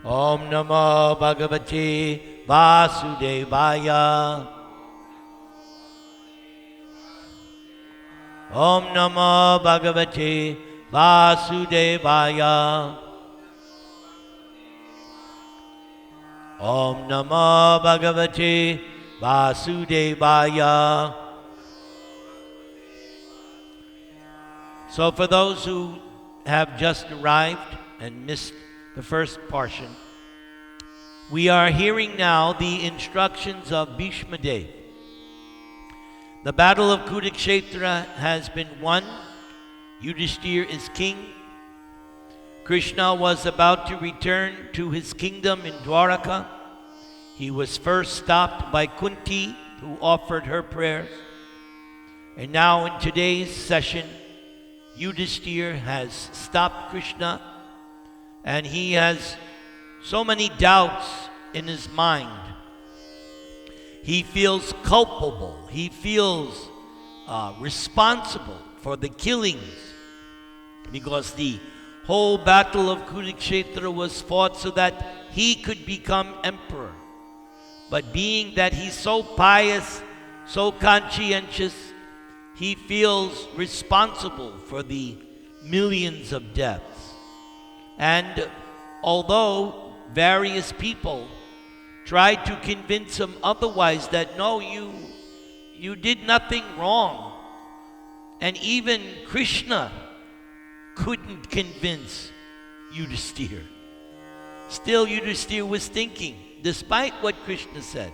Om Namo Bhagavate Vasudevaya. Om Namo Bhagavate Vasudevaya. Om Namo Bhagavate Vasudevaya. So for those who have just arrived and missed the first portion, we are hearing now the instructions of Bheeshma Dev. The battle of Kurukshetra has been won. Yudhishthira is king. Krishna was about to return to his kingdom in Dwaraka. He was first stopped by Kunti, who offered her prayers. And now in today's session, Yudhishthira has stopped Krishna, and he has so many doubts in his mind. He feels culpable. He feels responsible for the killings, because the whole battle of Kurukshetra was fought so that he could become emperor. But being that he's so pious, so conscientious, he feels responsible for the millions of deaths. And although various people tried to convince him otherwise, that no, you did nothing wrong, and even Krishna couldn't convince Yudhishthira. Still, Yudhishthira was thinking, despite what Krishna said,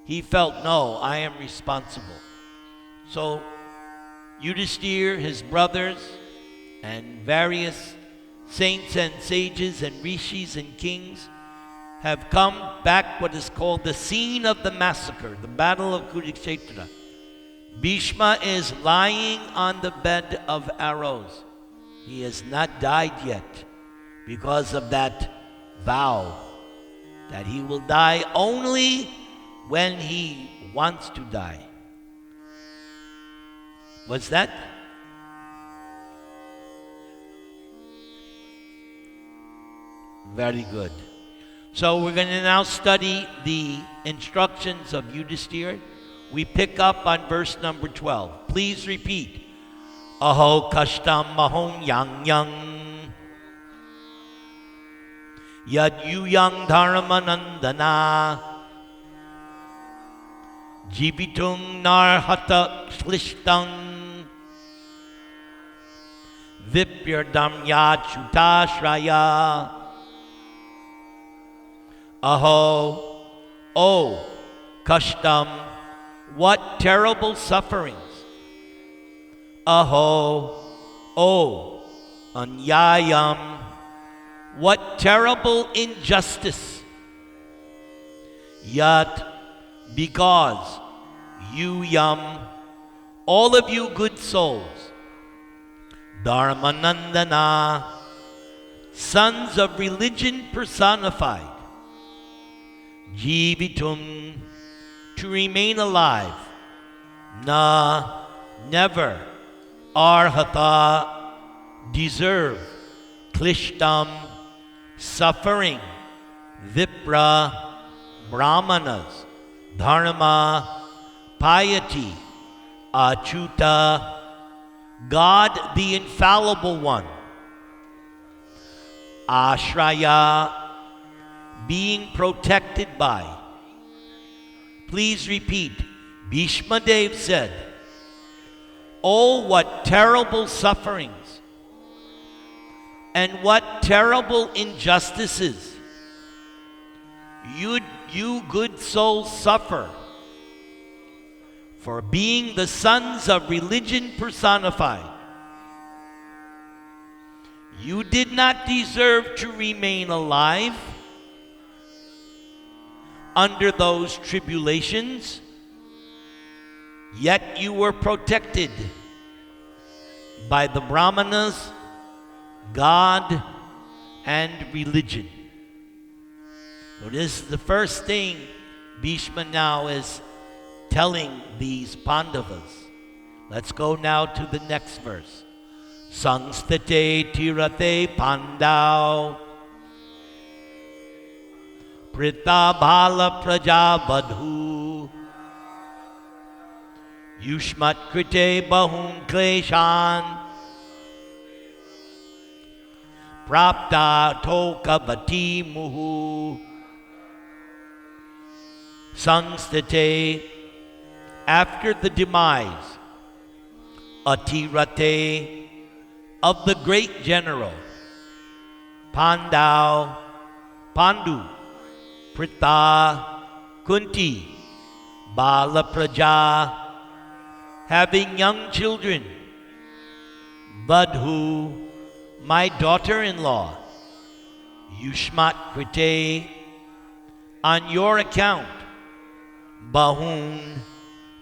he felt, no, I am responsible. So Yudhishthira, his brothers, and various saints and sages and rishis and kings have come back what is called the scene of the massacre, the battle of Kurukshetra. Bheeshma is lying on the bed of arrows. He has not died yet because of that vow that he will die only when he wants to die. What's that? Very good. So we're going to now study the instructions of Yudhishthira. We pick up on verse number 12. Please repeat. Aho kashtam mahom yang yang yad yuyang dharmanandana jivitung narhata shlishtam vipyardam yachutashraya. Aho, oh, kashtam, what terrible sufferings. Aho, oh, anyayam, what terrible injustice. Yat, because you all of you good souls, Dharmanandana, sons of religion personified, Jivitum, to remain alive, na, never, arhata, deserve, klishtam, suffering, vipra, brahmanas, dharma, piety, achuta, God the infallible one, ashraya, being protected by. Please repeat. Bheeshma Dev said, oh, what terrible sufferings and what terrible injustices you good souls suffer for being the sons of religion personified. You did not deserve to remain alive under those tribulations, yet you were protected by the Brahmanas, God, and religion. So this is the first thing Bheeshma now is telling these Pandavas. Let's go now to the next verse. Sangsthate tirate pandau Prita Bala Praja Vadhu Yushmat Krite Bahun Kleshan Prapta Tokavati Muhu Sangstate, after the demise Atirate of the great general Pandu, Prita, Kunti, Bala Praja, having young children, Vadhu, my daughter-in-law, Yushmat Krite, on your account, Bahun,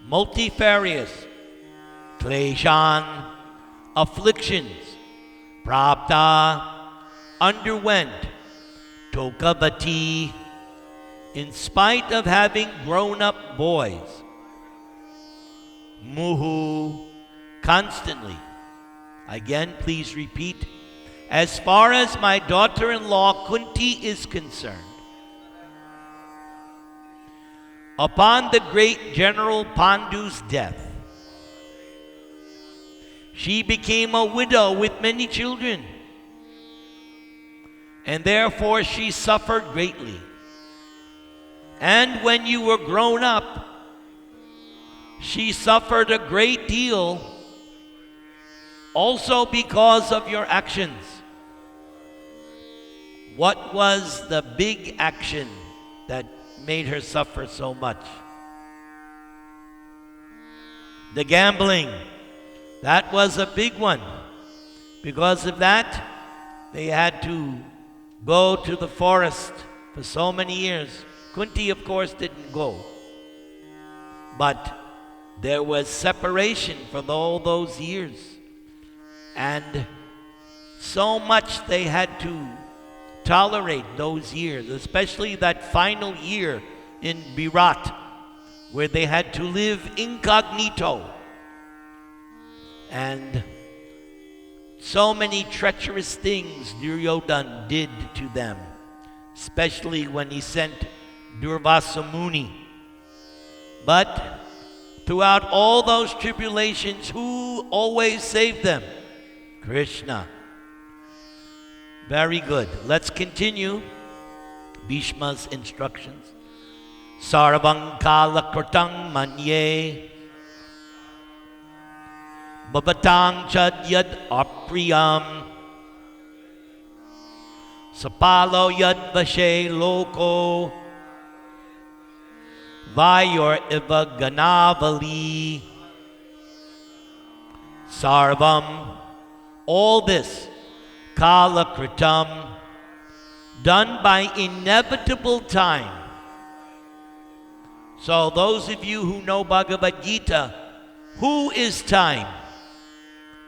multifarious, Kleshan, afflictions, Prapta, underwent, Tokavati, in spite of having grown-up boys, Muhu, constantly. Again, please repeat. As far as my daughter-in-law Kunti is concerned, upon the great General Pandu's death, she became a widow with many children, and therefore she suffered greatly. And when you were grown up, she suffered a great deal also because of your actions. What was the big action that made her suffer so much? The gambling. That was a big one. Because of that, they had to go to the forest for so many years. Kunti, of course, didn't go. But there was separation for all those years. And so much they had to tolerate those years, especially that final year in Virat, where they had to live incognito. And so many treacherous things Duryodhana did to them, especially when he sent Durvasa Muni. But throughout all those tribulations, who always saved them? Krishna. Very good. Let's continue Bheeshma's instructions. Sarvang kala krutang manye Babatang chad yad apriyam Sapalo yad vashe loko Vayor iva ganavali. Sarvam, all this, kala kritam, done by inevitable time. So those of you who know Bhagavad Gita, who is time?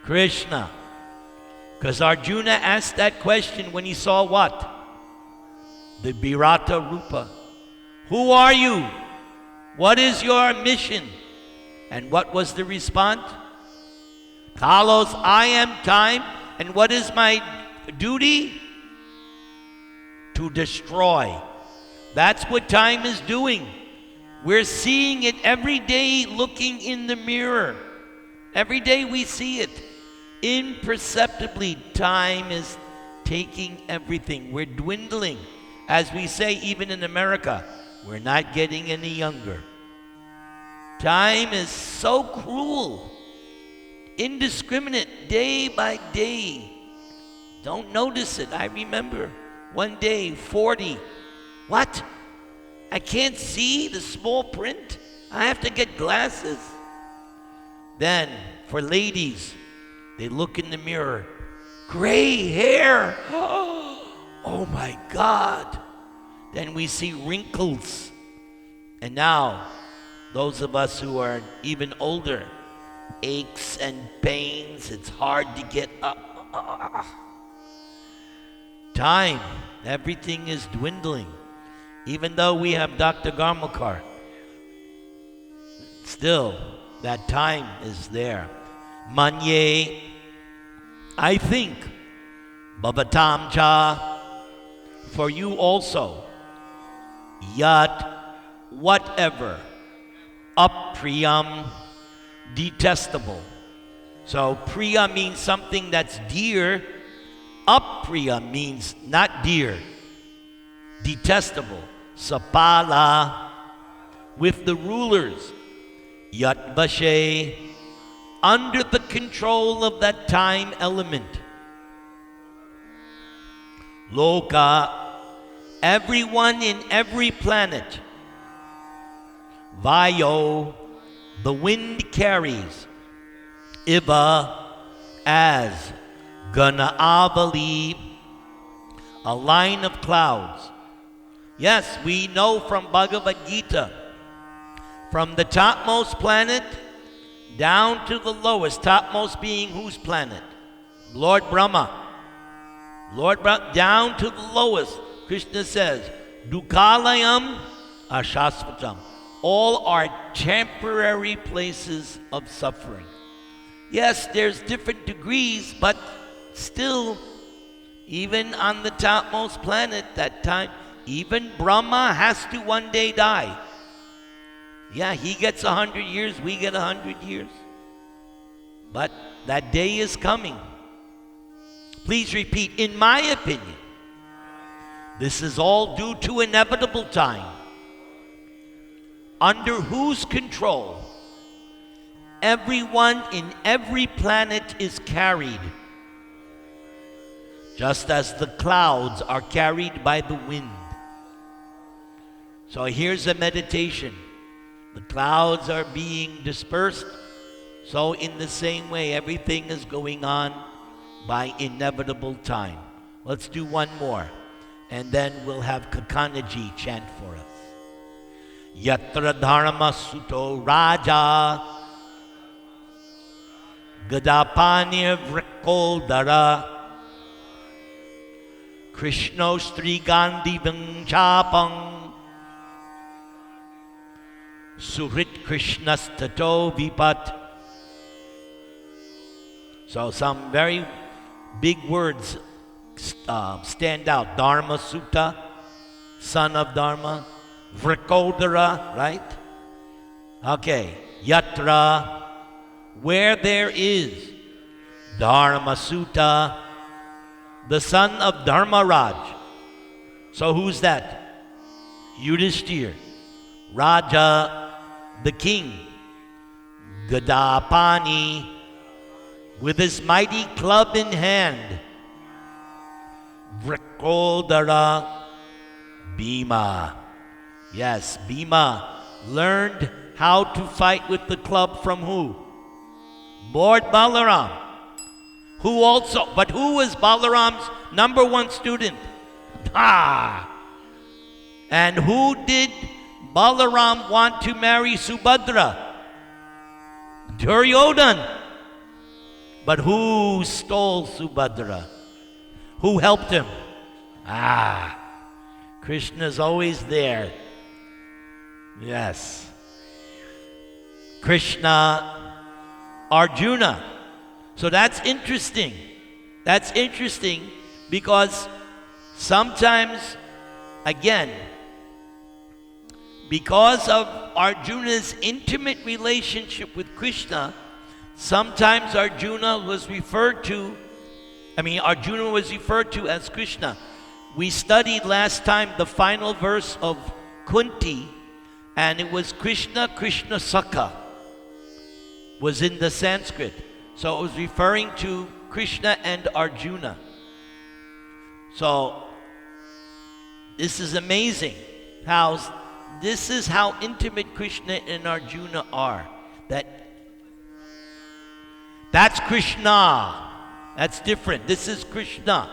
Krishna. Because Arjuna asked that question when he saw what? The Virata Rupa. Who are you? What is your mission? And what was the response? Kalos, I am time. And what is my duty? To destroy. That's what time is doing. We're seeing it every day, looking in the mirror. Every day we see it. Imperceptibly, time is taking everything. We're dwindling. As we say, even in America, we're not getting any younger. Time is so cruel, indiscriminate, day by day. Don't notice it. I remember one day, 40. What? I can't see the small print? I have to get glasses. Then, for ladies, they look in the mirror. Gray hair. Oh my God. Then we see wrinkles. And now, those of us who are even older, aches and pains, it's hard to get up. Time, everything is dwindling. Even though we have Dr. Garmalkar, still, that time is there. Manye, I think, Bhavatam cha, for you also. Yat, whatever. Apriyam, detestable. So priya means something that's dear. Apriya means not dear, detestable. Sapala, with the rulers. Yat Vashe, under the control of that time element. Loka, everyone in every planet. Vayo, the wind carries. Iva, as. Ganaavali, a line of clouds. Yes, we know from Bhagavad Gita, from the topmost planet down to the lowest, topmost being whose planet? Lord Brahma. Down to the lowest, Krishna says, Dukalayam Ashasvatam. All are temporary places of suffering. Yes, there's different degrees, but still, even on the topmost planet that time, even Brahma has to one day die. Yeah, he gets 100 years, we get 100 years. But that day is coming. Please repeat, in my opinion, this is all due to inevitable time. Under whose control? Everyone in every planet is carried, just as the clouds are carried by the wind. So here's a meditation. The clouds are being dispersed, so in the same way, everything is going on by inevitable time. Let's do one more, and then we'll have Kakanaji chant for us. Yatra dharma suto raja gadapani vrikoldara Krishno strigandivang chapang suhrit krishnastato vipat. So some very big words stand out. Dharma Sutta, son of Dharma. Vrikodara, right? Okay. Yatra, where there is. Dharma Sutta, the son of Dharmaraj. So who's that? Yudhishthir. Raja, the king. Gadapani, with his mighty club in hand. Vrikodara, Bheema. Yes, Bheema learned how to fight with the club from who? Lord Balaram. Who was Balaram's number one student? And who did Balaram want to marry Subhadra? Duryodhan. But who stole Subhadra? Who helped him? Krishna's always there. Yes. Krishna, Arjuna. So that's interesting. That's interesting because sometimes, again, because of Arjuna's intimate relationship with Krishna, sometimes Arjuna was referred to as Krishna. We studied last time the final verse of Kunti, and it was Krishna, Krishna Sakha, was in the Sanskrit. So it was referring to Krishna and Arjuna. So this is amazing. This is how intimate Krishna and Arjuna are. That's Krishna. That's different. This is Krishna.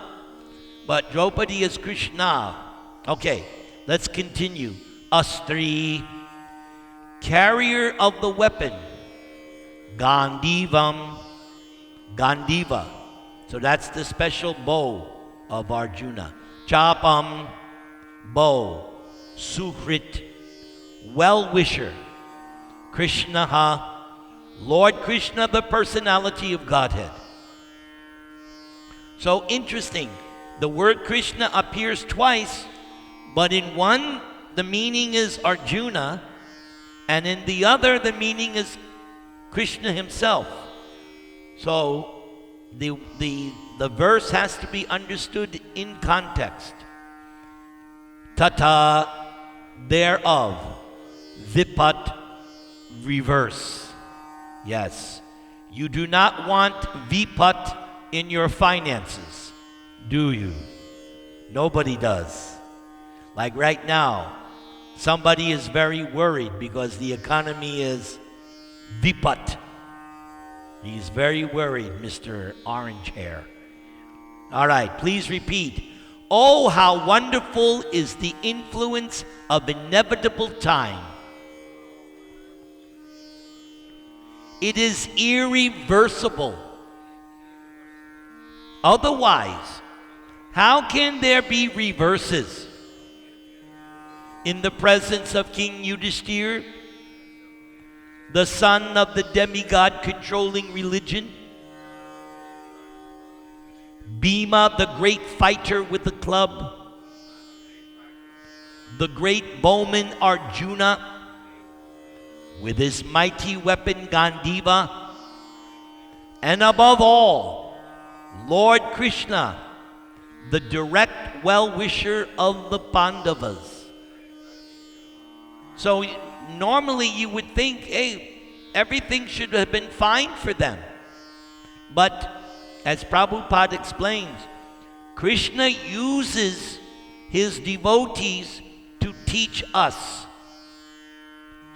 But Draupadi is Krishna. Okay, let's continue. Astri, carrier of the weapon. Gandiva. So that's the special bow of Arjuna. Chapam, bow. Suhrit, well-wisher. Krishnaha, Lord Krishna, the personality of Godhead. So interesting. The word Krishna appears twice, but in one the meaning is Arjuna, and in the other, the meaning is Krishna himself. So the verse has to be understood in context. Tata, thereof. Vipat, reverse. Yes. You do not want vipat in your finances, do you? Nobody does. Like right now, somebody is very worried because the economy is vipat. He's very worried, Mr. Orange Hair. All right, please repeat. Oh, how wonderful is the influence of inevitable time. It is irreversible. Otherwise, how can there be reverses? In the presence of King Yudhishthir, the son of the demigod controlling religion, Bheeshma, the great fighter with the club, the great bowman Arjuna, with his mighty weapon Gandiva, and above all, Lord Krishna, the direct well-wisher of the Pandavas. So normally you would think, hey, everything should have been fine for them. But as Prabhupada explains, Krishna uses his devotees to teach us.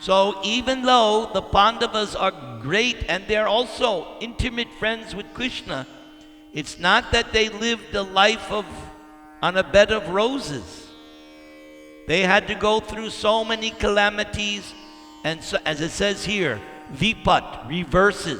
So even though the Pandavas are great and they're also intimate friends with Krishna, it's not that they lived a life on a bed of roses. They had to go through so many calamities, and so, as it says here, vipat, reverses.